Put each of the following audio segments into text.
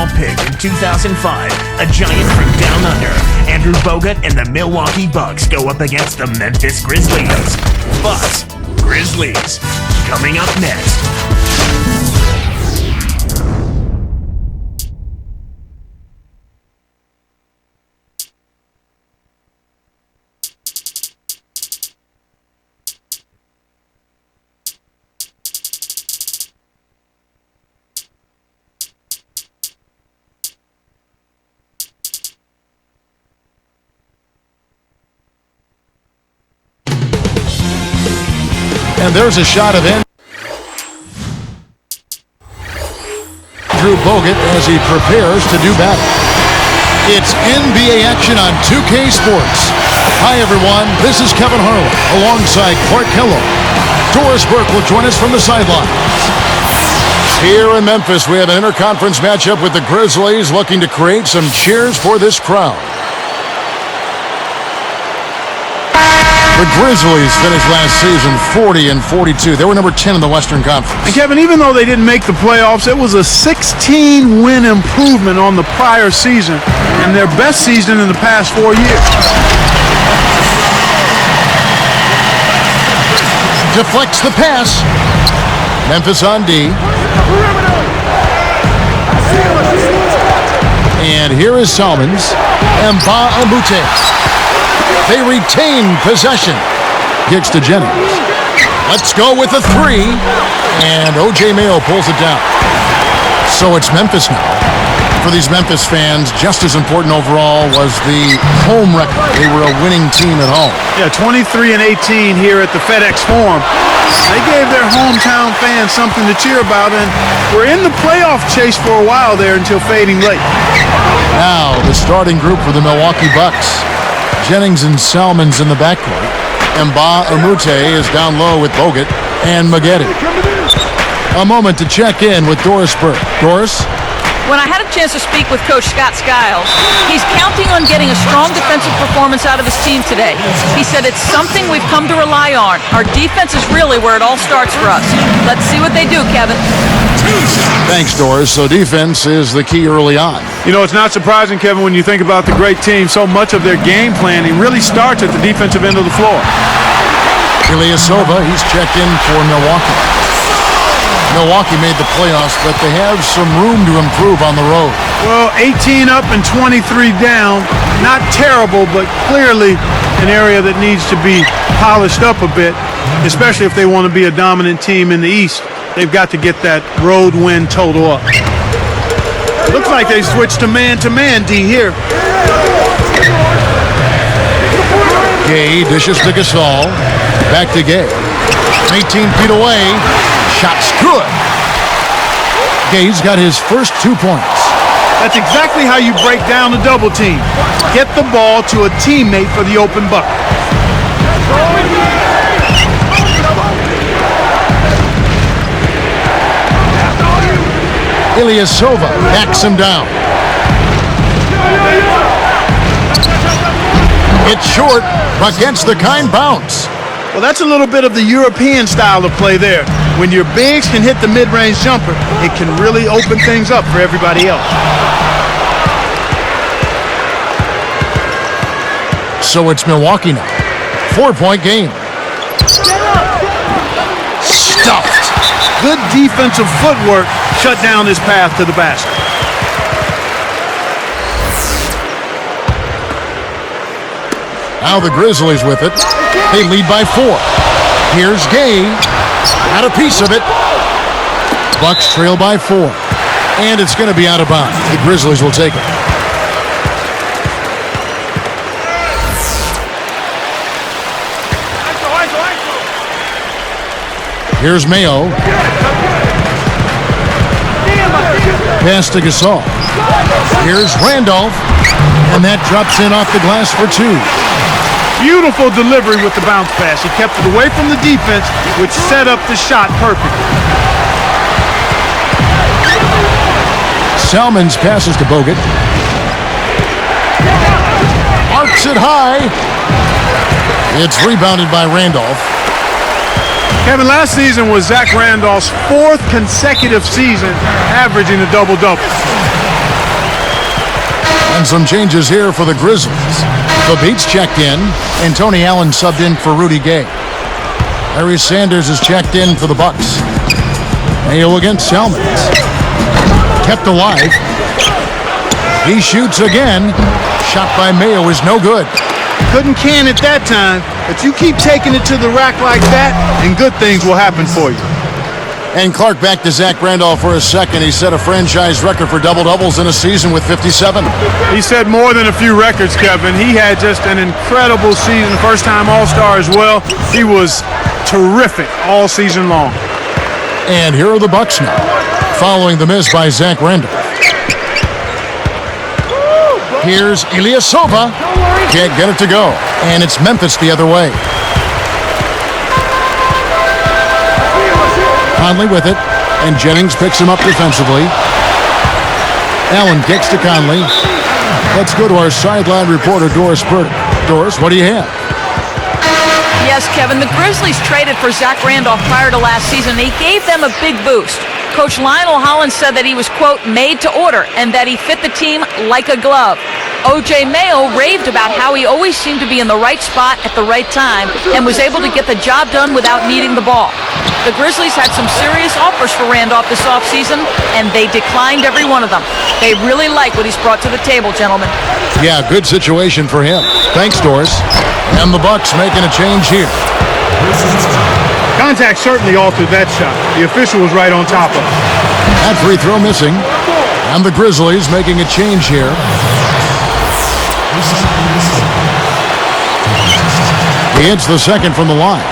round pick in 2005, a giant from down under, Andrew Bogut and the Milwaukee Bucks go up against the Memphis Grizzlies. But Grizzlies, coming up next. And there's a shot of Andrew Bogut as he prepares to do battle. It's NBA action on 2K Sports. Hi, everyone. This is Kevin Harlan alongside Clark Hello. Doris Burke will join us from the sidelines. Here in Memphis, we have an interconference matchup with the Grizzlies looking to create some cheers for this crowd. The Grizzlies finished last season 40-42. They were number 10 in the Western Conference. And Kevin, even though they didn't make the playoffs, it was a 16-win improvement on the prior season and their best season in the past 4 years. Deflects the pass. Memphis on D. And here is Salmons. And Mbah-a-Moute. They retain possession. Kicks to Jennings. Let's go with a three. And O.J. Mayo pulls it down. So it's Memphis now. For these Memphis fans, just as important overall was the home record. They were a winning team at home. Yeah, 23-18 here at the FedEx Forum. They gave their hometown fans something to cheer about, and were in the playoff chase for a while there until fading late. Now the starting group for the Milwaukee Bucks. Jennings and Salmons in the backcourt. And Mbah-a-Moute is down low with Bogut and Maggette. A moment to check in with Doris Burke. Doris? When I had a chance to speak with Coach Scott Skiles, he's counting on getting a strong defensive performance out of his team today. He said it's something we've come to rely on. Our defense is really where it all starts for us. Let's see what they do, Kevin. Thanks, Doris. So defense is the key early on. You know, it's not surprising, Kevin, when you think about the great team. So much of their game planning really starts at the defensive end of the floor. Ilysova, he's checked in for Milwaukee. Milwaukee made the playoffs, but they have some room to improve on the road. Well, 18 up and 23 down. Not terrible, but clearly an area that needs to be polished up a bit, especially if they want to be a dominant team in the East. They've got to get that road win total up. It looks like they switched to man D here. Gay dishes to Gasol. Back to Gay. 18 feet away. Shot's good. Gay's got his first 2 points. That's exactly how you break down a double team. Get the ball to a teammate for the open bucket. Ilysova backs him down. It's short against the kind bounce. Well, that's a little bit of the European style of play there. When your bigs can hit the mid-range jumper, it can really open things up for everybody else. So it's Milwaukee now. 4-point game. Stuffed. Good defensive footwork shut down his path to the basket. Now the Grizzlies with it. They lead by 4. Here's Gay. Got a piece of it. Bucks trail by 4. And it's going to be out of bounds. The Grizzlies will take it. Here's Mayo. Pass to Gasol. Here's Randolph. And that drops in off the glass for 2. Beautiful delivery with the bounce pass. He kept it away from the defense, which set up the shot perfectly. Salmons passes to Bogut. Arcs it high. It's rebounded by Randolph. Kevin, last season was Zach Randolph's 4th consecutive season averaging a double-double. And some changes here for the Grizzlies. The Beats checked in, and Tony Allen subbed in for Rudy Gay. Harry Sanders is checked in for the Bucks. Mayo against Salmons. Kept alive. He shoots again. Shot by Mayo is no good. Couldn't can it that time, but you keep taking it to the rack like that, and good things will happen for you. And Clark back to Zach Randolph for a second. He set a franchise record for double-doubles in a season with 57. He set more than a few records, Kevin. He had just an incredible season, first-time All-Star as well. He was terrific all season long. And here are the Bucks now, following the miss by Zach Randolph. Here's Ilysova. Can't get it to go. And it's Memphis the other way. Conley with it, and Jennings picks him up defensively. Allen kicks to Conley. Let's go to our sideline reporter, Doris Burdick. Doris, what do you have? Yes, Kevin, the Grizzlies traded for Zach Randolph prior to last season. He gave them a big boost. Coach Lionel Hollins said that he was, quote, made to order, and that he fit the team like a glove. O.J. Mayo raved about how he always seemed to be in the right spot at the right time and was able to get the job done without needing the ball. The Grizzlies had some serious offers for Randolph this offseason, and they declined every one of them. They really like what he's brought to the table, gentlemen. Yeah, good situation for him. Thanks, Doris. And the Bucks making a change here. Contact certainly altered that shot. The official was right on top of it. That free throw missing. And the Grizzlies making a change here. He hits the second from the line.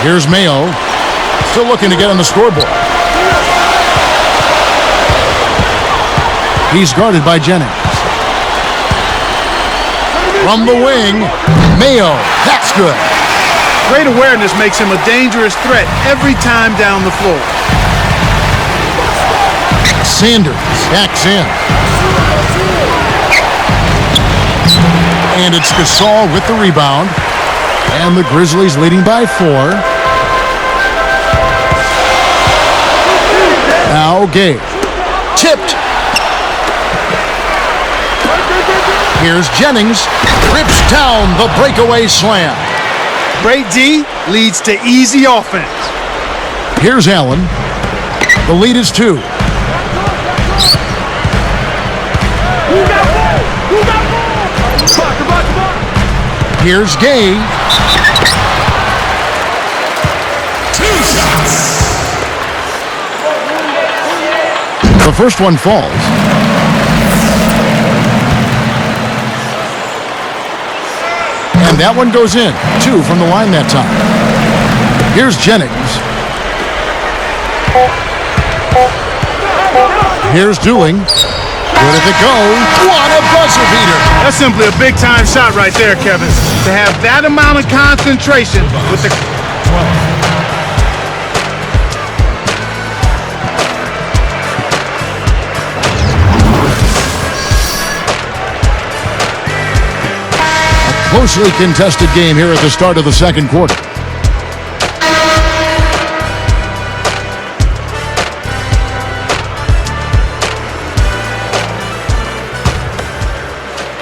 Here's Mayo, still looking to get on the scoreboard. He's guarded by Jennings. From the wing, Mayo, that's good. Great awareness makes him a dangerous threat every time down the floor. Sanders backs in. And it's Gasol with the rebound. And the Grizzlies leading by 4. Now Gay. Tipped. Here's Jennings. Rips down the breakaway slam. Great D leads to easy offense. Here's Allen. The lead is 2. Here's Gay. 2 shots. The first one falls. And that one goes in. 2 from the line that time. Here's Jennings. Here's Dooling. Where did it go? What a buzzer beater. That's simply a big-time shot right there, Kevin. To have that amount of concentration with the... Closely contested game here at the start of the second quarter.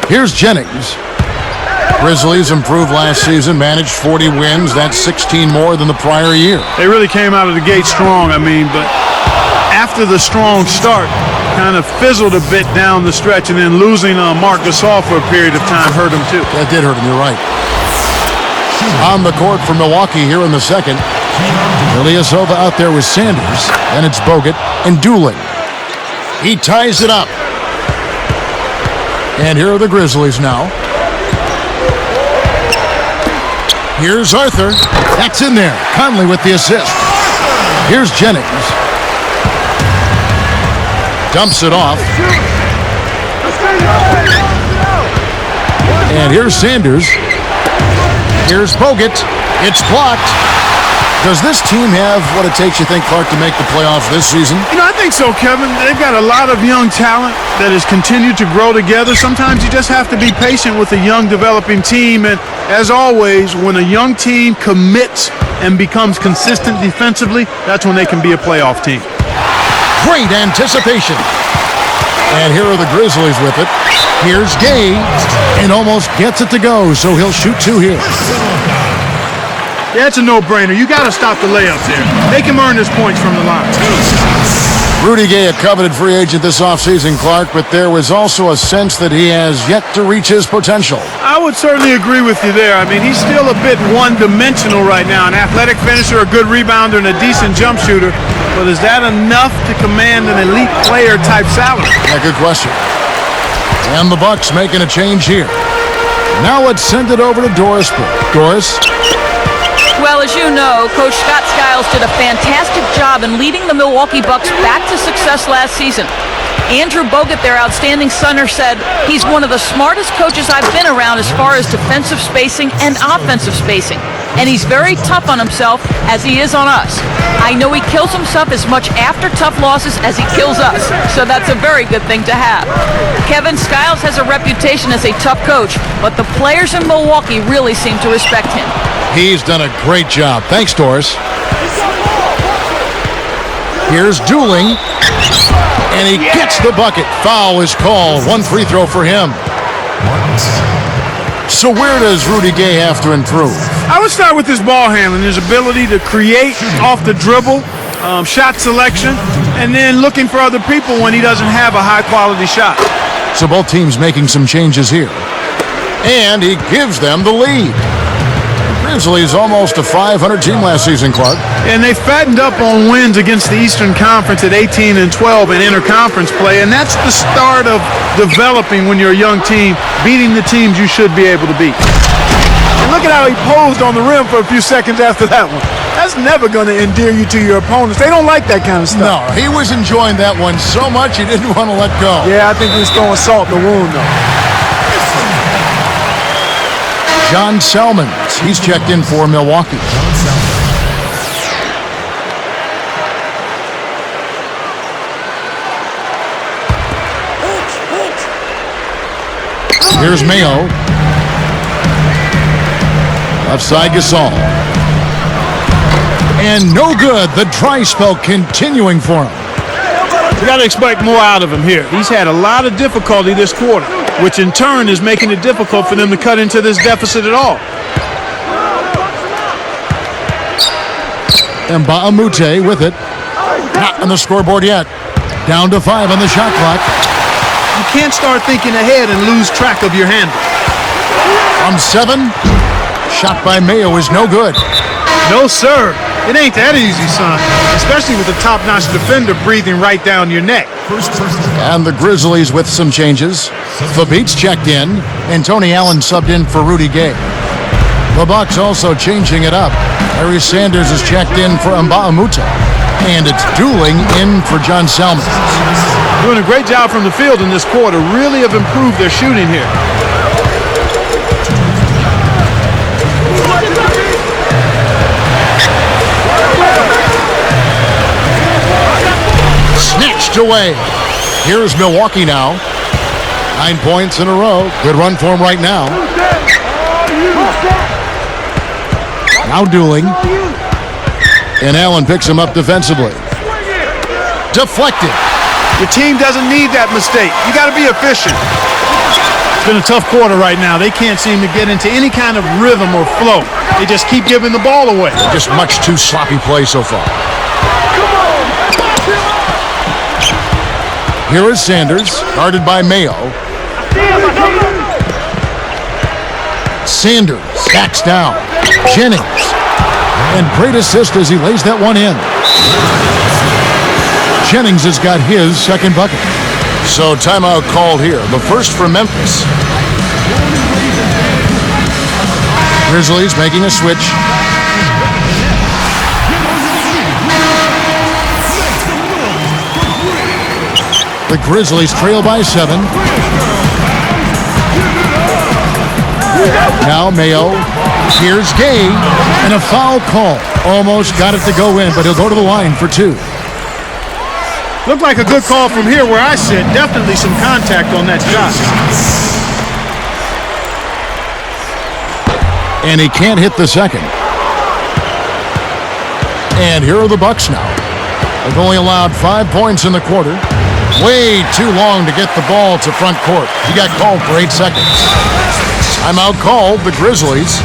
Here's Jennings. Grizzlies improved last season, managed 40 wins. That's 16 more than the prior year. They really came out of the gate strong, but after the strong start, kind of fizzled a bit down the stretch, and then losing Marc Gasol for a period of time hurt him too. That did hurt him, you're right. On the court for Milwaukee here in the second. Ilysova out there with Sanders. Then it's Bogut and Dooling. He ties it up. And here are the Grizzlies now. Here's Arthur. That's in there. Conley with the assist. Here's Jennings. Dumps it off. And here's Sanders. Here's Bogut. It's blocked. Does this team have what it takes, you think, Clark, to make the playoffs this season? I think so, Kevin. They've got a lot of young talent that has continued to grow together. Sometimes you just have to be patient with a young developing team. And as always, when a young team commits and becomes consistent defensively, that's when they can be a playoff team. Great anticipation. And here are the Grizzlies with it. Here's Gay, and almost gets it to go, so he'll shoot two here. Yeah, it's a no-brainer. You got to stop the layups there. Make him earn his points from the line. Rudy Gay, a coveted free agent this offseason, Clark, but there was also a sense that he has yet to reach his potential. I would certainly agree with you there. I mean, he's still a bit one-dimensional right now. An athletic finisher, a good rebounder, and a decent jump shooter. But is that enough to command an elite player-type salary? Yeah, good question. And the Bucks making a change here. Now let's send it over to Doris. Doris? Well, as you know, Coach Scott Skiles did a fantastic job in leading the Milwaukee Bucks back to success last season. Andrew Bogut, their outstanding center, said he's one of the smartest coaches I've been around as far as defensive spacing and offensive spacing. And he's very tough on himself as he is on us. I know he kills himself as much after tough losses as he kills us, so that's a very good thing to have. Kevin Skiles has a reputation as a tough coach, but the players in Milwaukee really seem to respect him. He's done a great job. Thanks, Doris. Here's Dooling, and he gets the bucket. Foul is called. One free throw for him. So where does Rudy Gay have to improve? I would start with his ball handling, his ability to create off the dribble, shot selection, and then looking for other people when he doesn't have a high-quality shot. So both teams making some changes here. And he gives them the lead. Grizzlies almost a 500 team last season, Clark. And they fattened up on wins against the Eastern Conference at 18-12 in interconference play, and that's the start of developing when you're a young team, beating the teams you should be able to beat. And look at how he posed on the rim for a few seconds after that one. That's never going to endear you to your opponents. They don't like that kind of stuff. No, he was enjoying that one so much he didn't want to let go. Yeah, I think he was throwing salt in the wound, though. John Selmans, he's checked in for Milwaukee. Here's Mayo. Left side Gasol. And no good. The dry spell continuing for him. You got to expect more out of him here. He's had a lot of difficulty this quarter, which in turn is making it difficult for them to cut into this deficit at all. Mbamute with it. Not on the scoreboard yet. Down to 5 on the shot clock. You can't start thinking ahead and lose track of your handle. From 7. Shot by Mayo is no good. No, sir. It ain't that easy, son. Especially with a top-notch defender breathing right down your neck. And the Grizzlies with some changes. Fabit's checked in, and Tony Allen subbed in for Rudy Gay. The Bucks also changing it up. Larry Sanders is checked in for Mbamute. And it's Dooling in for John Selmans. Doing a great job from the field in this quarter. Really have improved their shooting here. Snatched away. Here's Milwaukee now. 9 points in a row. Good run for him right now. Now Dooling. And Allen picks him up defensively. Deflected. Your team doesn't need that mistake. You got to be efficient. It's been a tough quarter right now. They can't seem to get into any kind of rhythm or flow. They just keep giving the ball away. Just much too sloppy play so far. Here is Sanders, guarded by Mayo. Sanders backs down. Jennings. And great assist as he lays that one in. Jennings has got his second bucket. So timeout called here. The first for Memphis. Grizzlies making a switch. The Grizzlies trail by 7. Now Mayo. Here's Gay. And a foul call. Almost got it to go in, but he'll go to the line for 2. Looked like a good call from here where I sit. Definitely some contact on that shot. And he can't hit the second. And here are the Bucks now. They've only allowed 5 points in the quarter. Way too long to get the ball to front court. He got called for 8 seconds. Timeout called, the Grizzlies.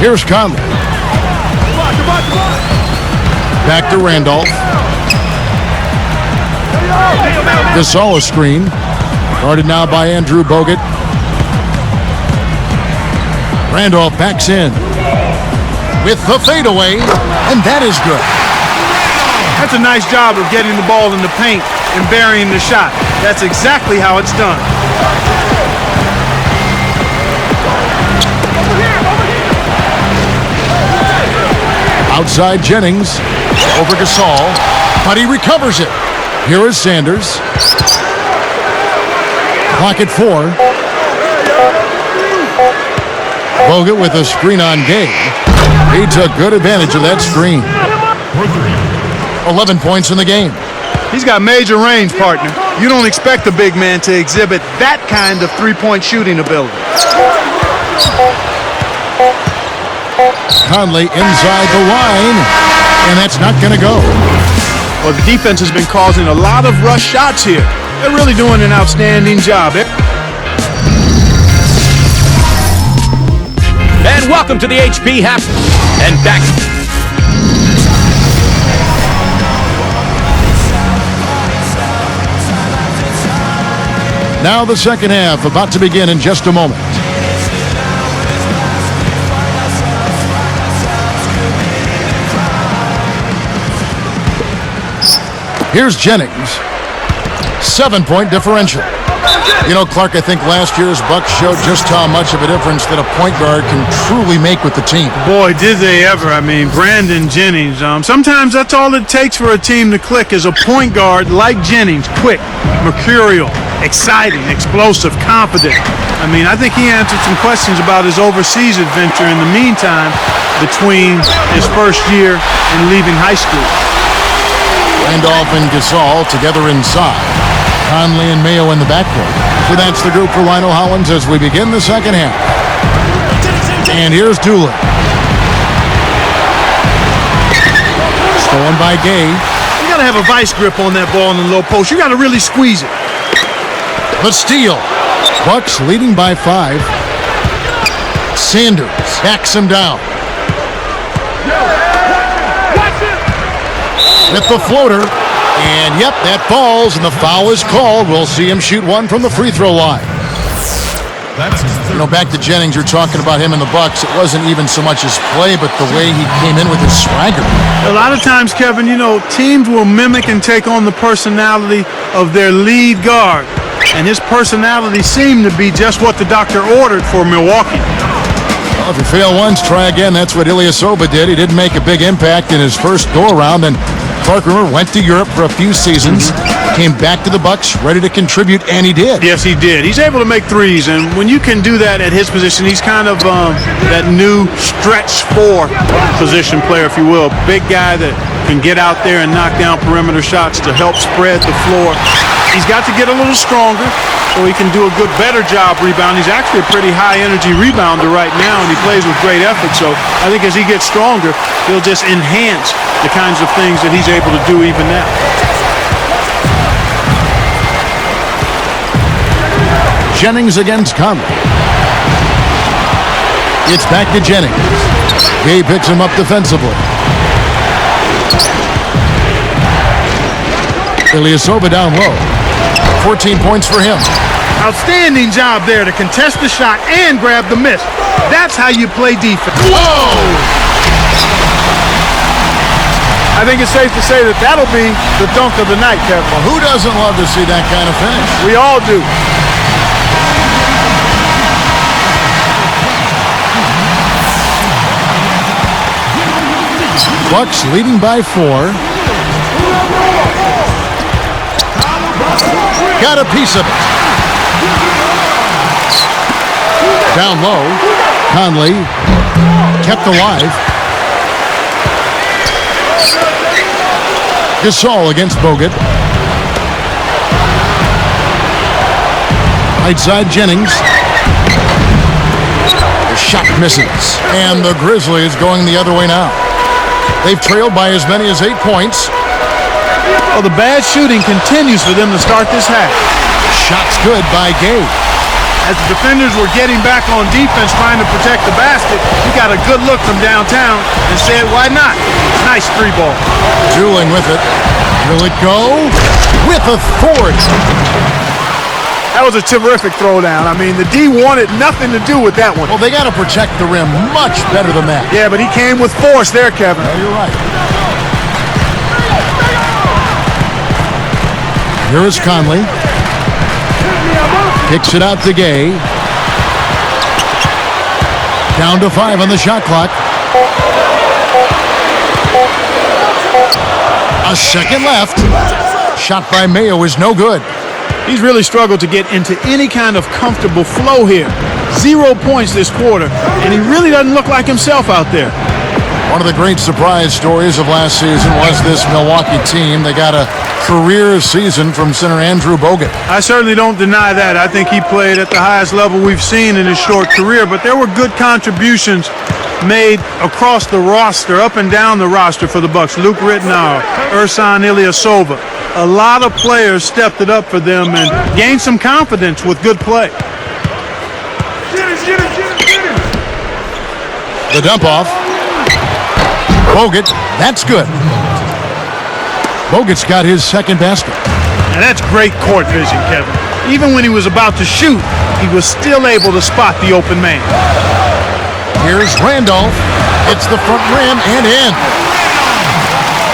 Here's Conley. Back to Randolph. Gasol screen. Guarded now by Andrew Bogut. Randolph backs in. With the fadeaway, and that is good. That's a nice job of getting the ball in the paint and burying the shot. That's exactly how it's done. Outside Jennings, over Gasol, but he recovers it. Here is Sanders. Clock at 4. Bogut with a screen on Gay. He took good advantage of that screen. 11 points in the game. He's got major range, partner. You don't expect a big man to exhibit that kind of three-point shooting ability. Conley inside the line, and that's not going to go. Well, the defense has been causing a lot of rush shots here. They're really doing an outstanding job. And welcome to the HP half and back. Now the second half about to begin in just a moment. Here's Jennings. 7-point differential. You know, Clark, I think last year's Bucks showed just how much of a difference that a point guard can truly make with the team. Boy, did they ever. I mean, Brandon Jennings. Sometimes that's all it takes for a team to click is a point guard like Jennings. Quick, mercurial, exciting, explosive, confident. I mean, I think he answered some questions about his overseas adventure in the meantime between his first year and leaving high school. Randolph and Gasol together inside. Conley and Mayo in the backcourt. So that's the group for Lionel Hollins as we begin the second half. And here's Doolin. Stolen by Gay. You got to have a vice grip on that ball in the low post. You got to really squeeze it. The steal. Bucks leading by 5. Sanders backs him down. With the floater. And, yep, that falls, and the foul is called. We'll see him shoot one from the free throw line. You know, back to Jennings, you're talking about him in the Bucks. It wasn't even so much his play, but the way he came in with his swagger. A lot of times, Kevin, you know, teams will mimic and take on the personality of their lead guard. And his personality seemed to be just what the doctor ordered for Milwaukee. Well, if you fail once, try again. That's what Ilysova did. He didn't make a big impact in his first go-around, and Clark, remember, went to Europe for a few seasons, came back to the Bucks, ready to contribute, and he did. Yes, he did. He's able to make threes, and when you can do that at his position, he's kind of that new stretch 4 position player, if you will. Big guy that can get out there and knock down perimeter shots to help spread the floor. He's got to get a little stronger so he can do a better job rebounding. He's actually a pretty high-energy rebounder right now, and he plays with great effort. So I think as he gets stronger, he'll just enhance the kinds of things that he's able to do even now. Jennings against Conley. It's back to Jennings. Gay picks him up defensively. Ilysova down low. 14 points for him. Outstanding job there to contest the shot and grab the miss. That's how you play defense. Whoa! I think it's safe to say that that'll be the dunk of the night, Kevin. Well, who doesn't love to see that kind of finish? We all do. Bucks leading by 4. Got a piece of it. Down low. Conley kept alive. Gasol against Bogut. Right side, Jennings. The shot misses. And the Grizzlies going the other way now. They've trailed by as many as 8 points. Well, the bad shooting continues for them to start this half. Shots good by Gay. As the defenders were getting back on defense trying to protect the basket, he got a good look from downtown and said, why not? Nice 3-ball. Dueling with it. Will it go? With authority. That was a terrific throwdown. I mean, the D wanted nothing to do with that one. Well, they got to protect the rim much better than that. Yeah, but he came with force there, Kevin. No, you're right. Here is Conley. Kicks it out to Gay. Down to 5 on the shot clock. A second left. Shot by Mayo is no good. He's really struggled to get into any kind of comfortable flow here. 0 points this quarter, and he really doesn't look like himself out there. One of the great surprise stories of last season was this Milwaukee team. They got a career season from center Andrew Bogut. I certainly don't deny that. I think he played at the highest level we've seen in his short career, but there were good contributions made across the roster, up and down the roster for the Bucks. Luke Rittenauer, Ersan Ilyasova. A lot of players stepped it up for them and gained some confidence with good play. The dump off. Bogut, that's good. Bogut's got his second basket. And that's great court vision, Kevin. Even when he was about to shoot, he was still able to spot the open man. Here's Randolph. Hits the front rim and in.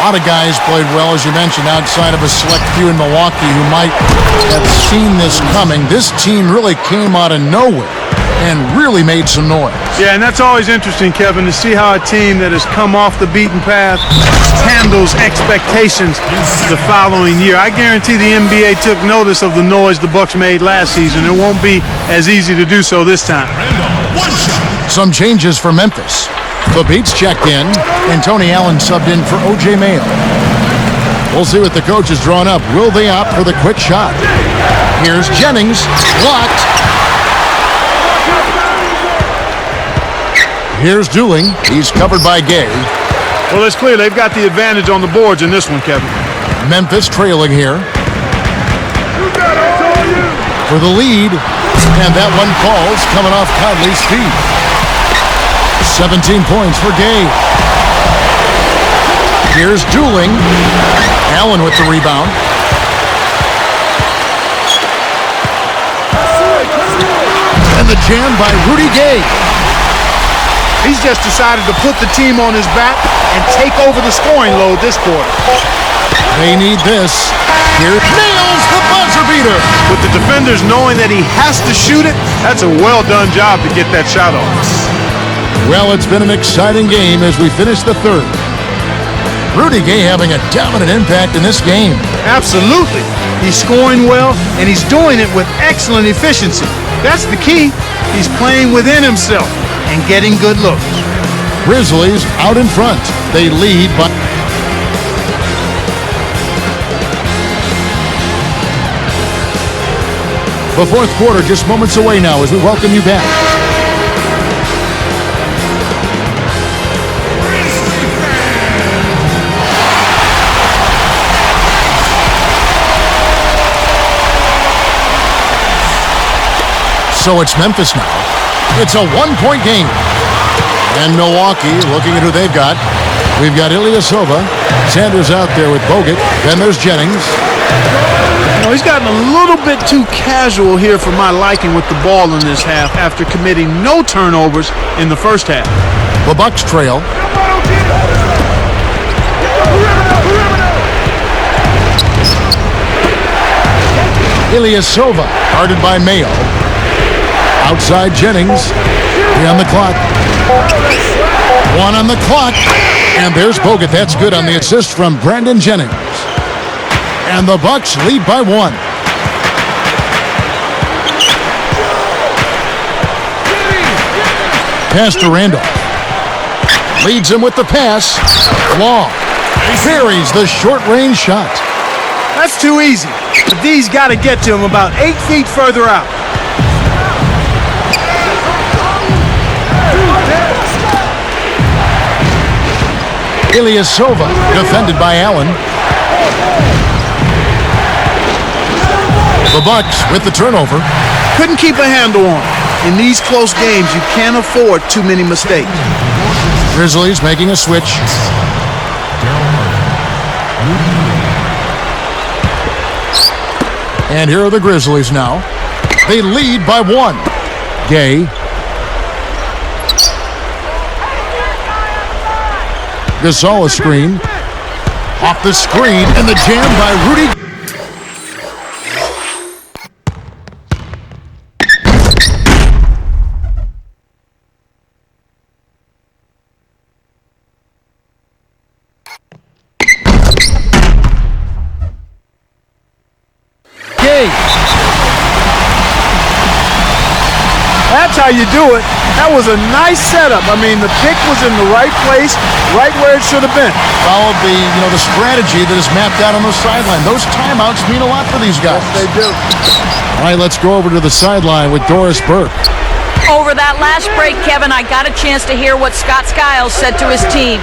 A lot of guys played well, as you mentioned, outside of a select few in Milwaukee who might have seen this coming. This team really came out of nowhere and really made some noise. Yeah, and that's always interesting, Kevin, to see how a team that has come off the beaten path handles expectations the following year. I guarantee the NBA took notice of the noise the Bucks made last season. It won't be as easy to do so this time. Some changes for Memphis. The Beats checked in, and Tony Allen subbed in for O.J. Mayo. We'll see what the coach has drawn up. Will they opt for the quick shot? Here's Jennings, blocked. Here's Dooling. He's covered by Gay. Well, it's clear they've got the advantage on the boards in this one, Kevin. Memphis trailing here for the lead, and that one falls coming off Conley's feet. 17 points for Gay. Here's Dooling. Allen with the rebound. And the jam by Rudy Gay. He's just decided to put the team on his back and take over the scoring load this quarter. They need this. Here nails the buzzer beater. With the defenders knowing that he has to shoot it, that's a well-done job to get that shot off. Well, it's been an exciting game as we finish the third. Rudy Gay having a dominant impact in this game. Absolutely. He's scoring well, and he's doing it with excellent efficiency. That's the key. He's playing within himself and getting good looks. Grizzlies out in front. They lead by... The fourth quarter just moments away now as we welcome you back. So it's Memphis now. It's a one-point game. And Milwaukee, looking at who they've got. We've got Ilysova. Sanders out there with Bogut. Then there's Jennings. You know, he's gotten a little bit too casual here for my liking with the ball in this half after committing no turnovers in the first half. The Bucks trail. Ilysova, guarded by Mayo. Outside Jennings. 3 on the clock. 1 on the clock. And there's Bogut. That's good on the assist from Brandon Jennings. And the Bucks lead by 1. Pass to Randolph. Leads him with the pass. Long. Buries the short-range shot. That's too easy. But D's got to get to him about 8 feet further out. Ilysova defended by Allen. The Bucks with the turnover. Couldn't keep a handle on it. In these close games, you can't afford too many mistakes. Grizzlies making a switch. And here are the Grizzlies now. They lead by 1. Gay. Gasol a screen. Off the screen and the jam by Rudy. That's how you do it. That was a nice setup. I mean, the pick was in the right place, right where it should have been. Followed the strategy that is mapped out on the sideline. Those timeouts mean a lot for these guys. Yes, they do. All right, let's go over to the sideline with Doris Burke. Over that last break, Kevin, I got a chance to hear what Scott Skiles said to his team.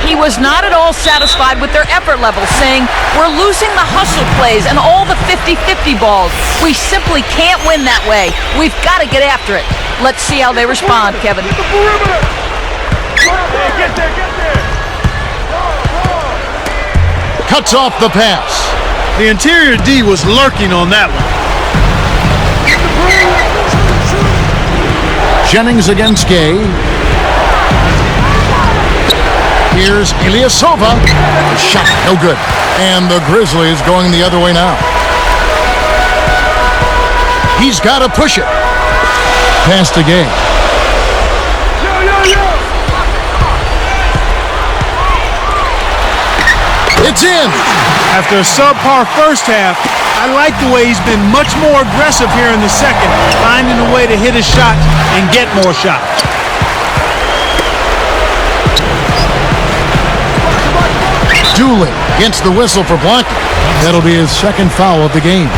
He was not at all satisfied with their effort level, saying, "We're losing the hustle plays and all the 50-50 balls. We simply can't win that way. We've got to get after it." Let's see how they respond, Kevin. Cuts off the pass. The interior D was lurking on that one. Jennings against Gay. Here's Ilysova. Shot, no good. And the Grizzlies going the other way now. He's got to push it. Pass to Gay. It's in. After a subpar first half, I like the way he's been much more aggressive here in the second, finding a way to hit his shot and get more shots. Dooley gets the whistle for blocking. That'll be his second foul of the game.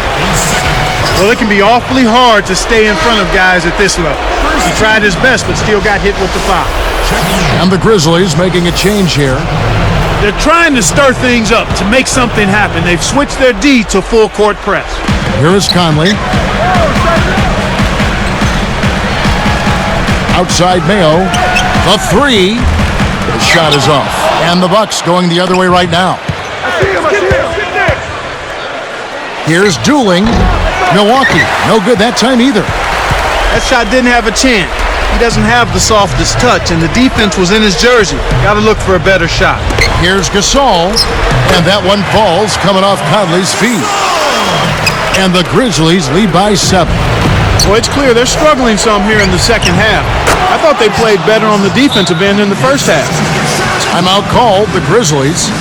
Well, it can be awfully hard to stay in front of guys at this level. He tried his best, but still got hit with the foul. And the Grizzlies making a change here. They're trying to stir things up to make something happen. They've switched their D to full court press. Here is Conley. Outside Mayo. The three. The shot is off. And the Bucks going the other way right now. Here's Dooling. Milwaukee. No good that time either. That shot didn't have a chance. He doesn't have the softest touch, and the defense was in his jersey. Got to look for a better shot. Here's Gasol, and that one falls coming off Conley's feet. And the Grizzlies lead by 7. Well, it's clear they're struggling some here in the second half. I thought they played better on the defensive end in the first half. Timeout called, the Grizzlies.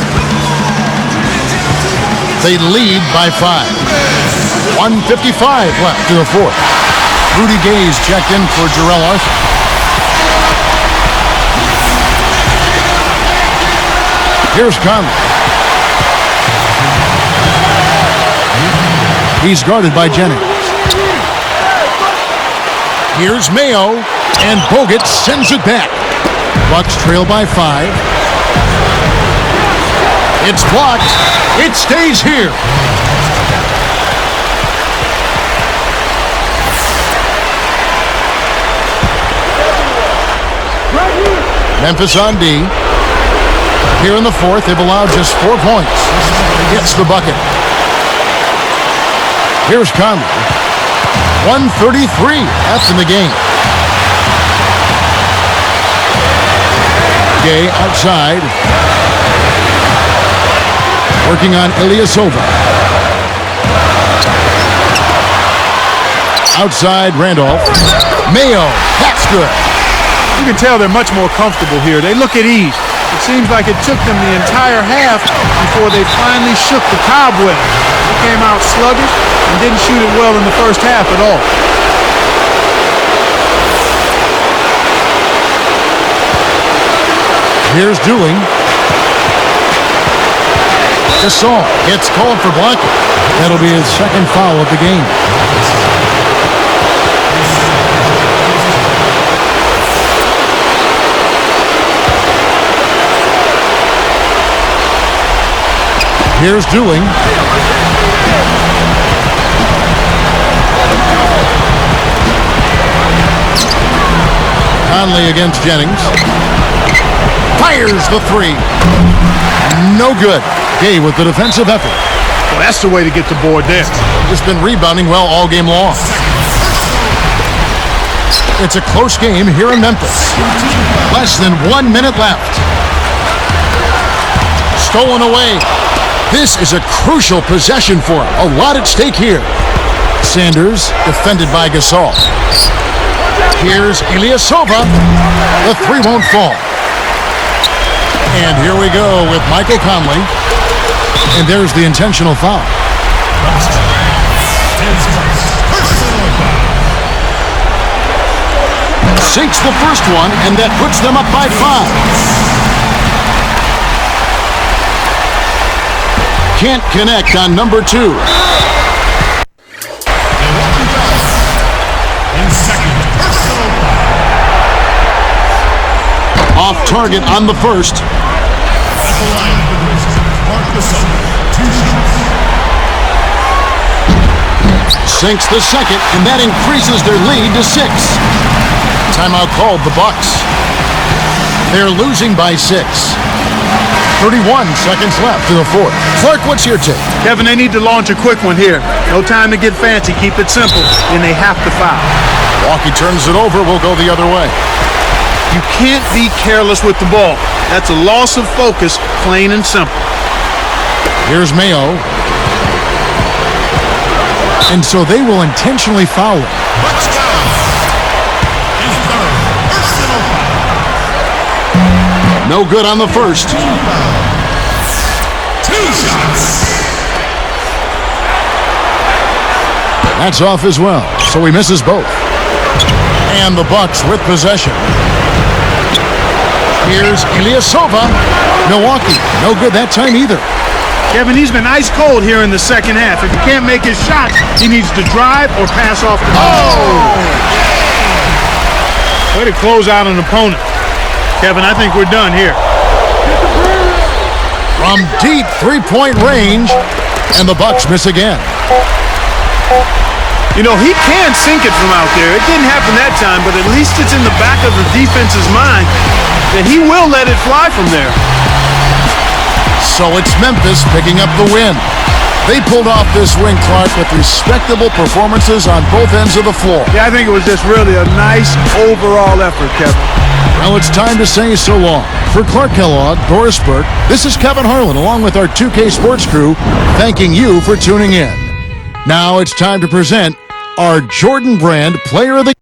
They lead by 5. 1:55 left in the fourth. Rudy Gay's checked in for Jarrell Arthur. Here's Conley. He's guarded by Jennings. Here's Mayo, and Bogut sends it back. Bucks trail by 5. It's blocked. It stays here. Memphis on D. Here in the fourth, they've allowed just 4 points. Gets the bucket. Here's Conley. 1:33 left in the game. Gay outside. Working on Ilysova. Outside Randolph. Mayo. That's good. You can tell they're much more comfortable here. They look at ease. It seems like it took them the entire half before they finally shook the cobweb. They came out sluggish and didn't shoot it well in the first half at all. Here's Dooling. Gasol gets called for blocking. That'll be his second foul of the game. Here's Dooling. Conley against Jennings. Fires the three. No good. Gay with the defensive effort. Well, that's the way to get the board there. Just been rebounding well all game long. It's a close game here in Memphis. Less than 1 minute left. Stolen away. This is a crucial possession for him. A lot at stake here. Sanders defended by Gasol. Here's Ilysova. The three won't fall. And here we go with Michael Conley. And there's the intentional foul. Sinks the first one, and that puts them up by 5. Can't connect on number 2. Off target on the first. Sinks the second, and that increases their lead to 6. Timeout called the Bucks. They're losing by 6. 31 seconds left in the fourth. Clark, what's your take? Kevin, they need to launch a quick one here. No time to get fancy. Keep it simple, and they have to foul. Milwaukee turns it over. We'll go the other way. You can't be careless with the ball. That's a loss of focus, plain and simple. Here's Mayo. And so they will intentionally foul him. No good on the first. 2 shots. That's off as well, so he misses both. And the Bucks with possession. Here's Ilysova. Milwaukee, no good that time either. Kevin, he's been ice cold here in the second half. If he can't make his shot, he needs to drive or pass off the ball. Way to close out an opponent. Kevin, I think we're done here. From deep three-point range, and the Bucks miss again. You know, he can sink it from out there. It didn't happen that time, but at least it's in the back of the defense's mind that he will let it fly from there. So it's Memphis picking up the win. They pulled off this win, Clark, with respectable performances on both ends of the floor. Yeah, I think it was just really a nice overall effort, Kevin. Well, it's time to say so long. For Clark Kellogg, Doris Burke, this is Kevin Harlan, along with our 2K Sports crew, thanking you for tuning in. Now it's time to present our Jordan Brand Player of the